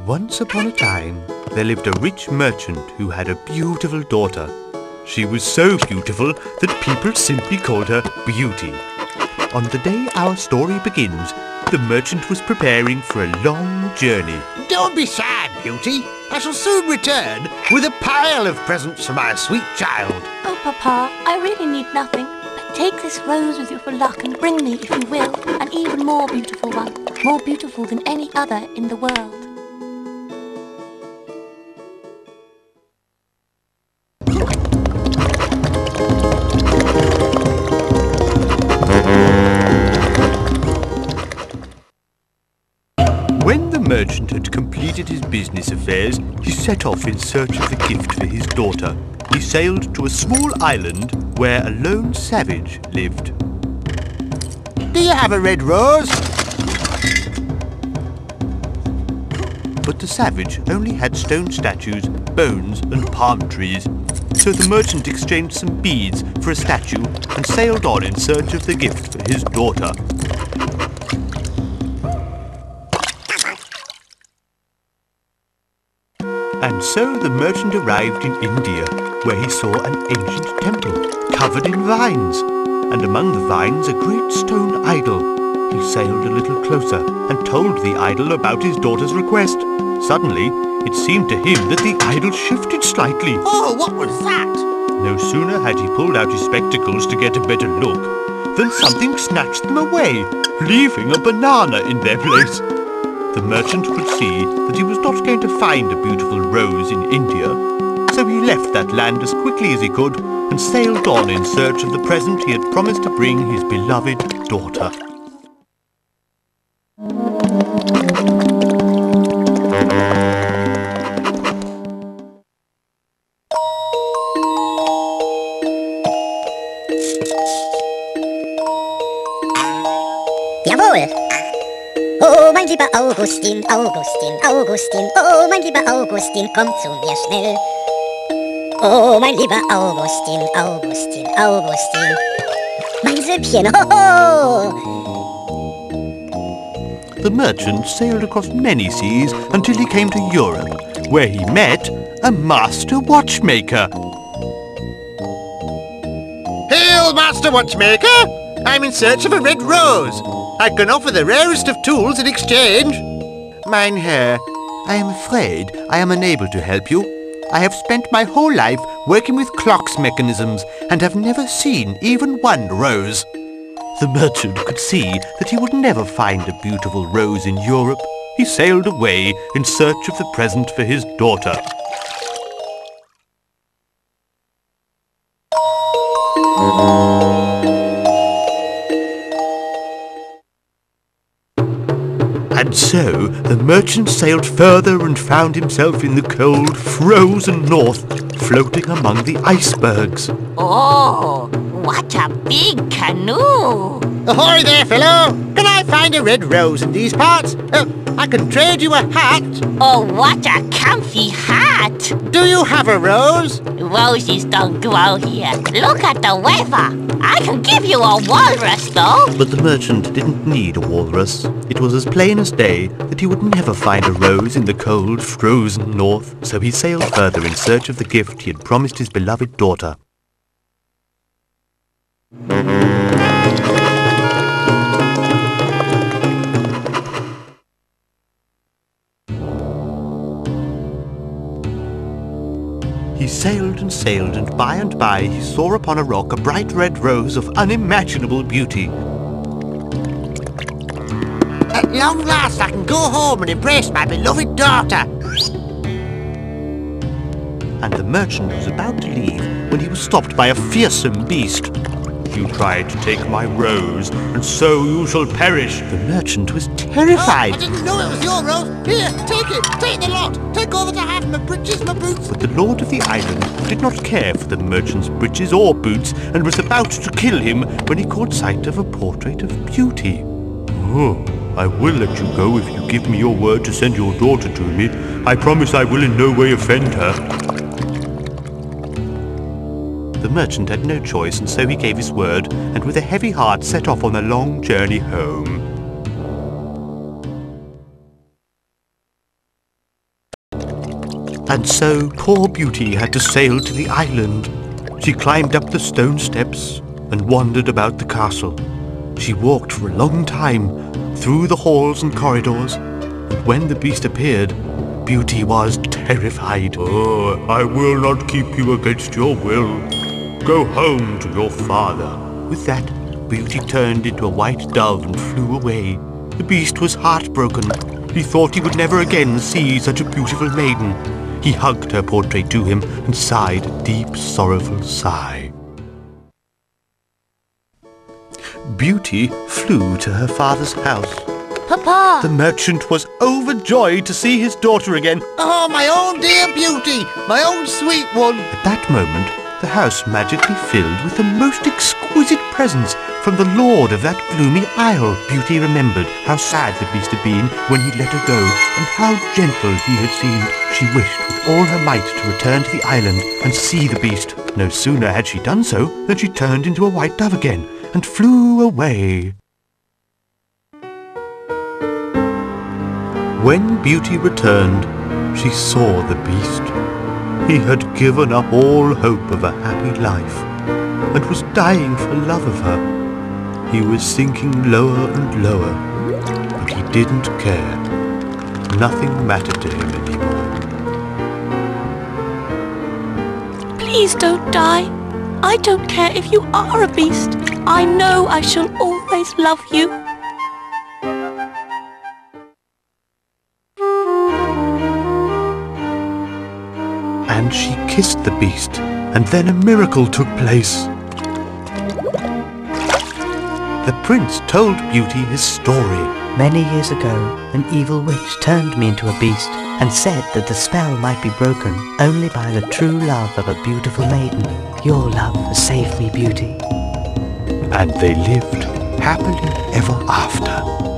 Once upon a time, there lived a rich merchant who had a beautiful daughter. She was so beautiful that people simply called her Beauty. On the day our story begins, the merchant was preparing for a long journey. Don't be sad, Beauty. I shall soon return with a pile of presents for my sweet child. Oh, Papa, I really need nothing. But take this rose with you for luck and bring me, if you will, an even more beautiful one. More beautiful than any other in the world. When the merchant had completed his business affairs, he set off in search of the gift for his daughter. He sailed to a small island where a lone savage lived. Do you have a red rose? But the savage only had stone statues, bones and palm trees. So the merchant exchanged some beads for a statue and sailed on in search of the gift for his daughter. And so the merchant arrived in India, where he saw an ancient temple covered in vines, and among the vines a great stone idol. He sailed a little closer and told the idol about his daughter's request. Suddenly, it seemed to him that the idol shifted slightly. Oh, what was that? No sooner had he pulled out his spectacles to get a better look than something snatched them away, leaving a banana in their place. The merchant could see that he was not going to find a beautiful rose in India, so he left that land as quickly as he could and sailed on in search of the present he had promised to bring his beloved daughter. Jawohl! Oh, mein lieber Augustin, Augustin, Augustin, oh, mein lieber Augustin, komm zu mir schnell. Oh, mein lieber Augustin, Augustin, Augustin, mein Süppchen, ho, ho! The merchant sailed across many seas until he came to Europe, where he met a master watchmaker. Hail, Master Watchmaker! I'm in search of a red rose. I can offer the rarest of tools in exchange. Mein Herr, I am afraid I am unable to help you. I have spent my whole life working with clocks mechanisms and have never seen even one rose. The merchant could see that he would never find a beautiful rose in Europe. He sailed away in search of the present for his daughter. And so the merchant sailed further and found himself in the cold, frozen north, floating among the icebergs. Oh, what a big canoe! Ahoy there, fellow! Can I find a red rose in these parts? I can trade you a hat. Oh, what a comfy hat! Do you have a rose? Roses don't grow here. Look at the weather. I can give you a walrus, though. But the merchant didn't need a walrus. It was as plain as day that he would never find a rose in the cold, frozen north, so he sailed further in search of the gift he had promised his beloved daughter. He sailed, and by he saw upon a rock a bright red rose of unimaginable beauty. At long last I can go home and embrace my beloved daughter. And the merchant was about to leave when he was stopped by a fearsome beast. You tried to take my rose, and so you shall perish. The merchant was terrified. Oh, I didn't know it was your rose. Here, take it. Take the lot. Take all that I have, my breeches, my boots. But the lord of the island did not care for the merchant's breeches or boots, and was about to kill him when he caught sight of a portrait of Beauty. Oh, I will let you go if you give me your word to send your daughter to me. I promise I will in no way offend her. The merchant had no choice, and so he gave his word, and with a heavy heart set off on a long journey home. And so poor Beauty had to sail to the island. She climbed up the stone steps and wandered about the castle. She walked for a long time through the halls and corridors, and when the beast appeared, Beauty was terrified. "Oh, I will not keep you against your will. Go home to your father." With that, Beauty turned into a white dove and flew away. The beast was heartbroken. He thought he would never again see such a beautiful maiden. He hugged her portrait to him and sighed a deep, sorrowful sigh. Beauty flew to her father's house. Papa! The merchant was overjoyed to see his daughter again. Oh, my own dear Beauty, my own sweet one. At that moment, the house magically filled with the most exquisite presents from the lord of that gloomy isle. Beauty remembered how sad the beast had been when he let her go, and how gentle he had seemed. She wished with all her might to return to the island and see the beast. No sooner had she done so than she turned into a white dove again and flew away. When Beauty returned, she saw the beast. He had given up all hope of a happy life and was dying for love of her. He was sinking lower and lower, but he didn't care. Nothing mattered to him anymore. Please don't die. I don't care if you are a beast. I know I shall always love you. And she kissed the beast, and then a miracle took place. The prince told Beauty his story. Many years ago, an evil witch turned me into a beast and said that the spell might be broken only by the true love of a beautiful maiden. Your love has saved me, Beauty. And they lived happily ever after.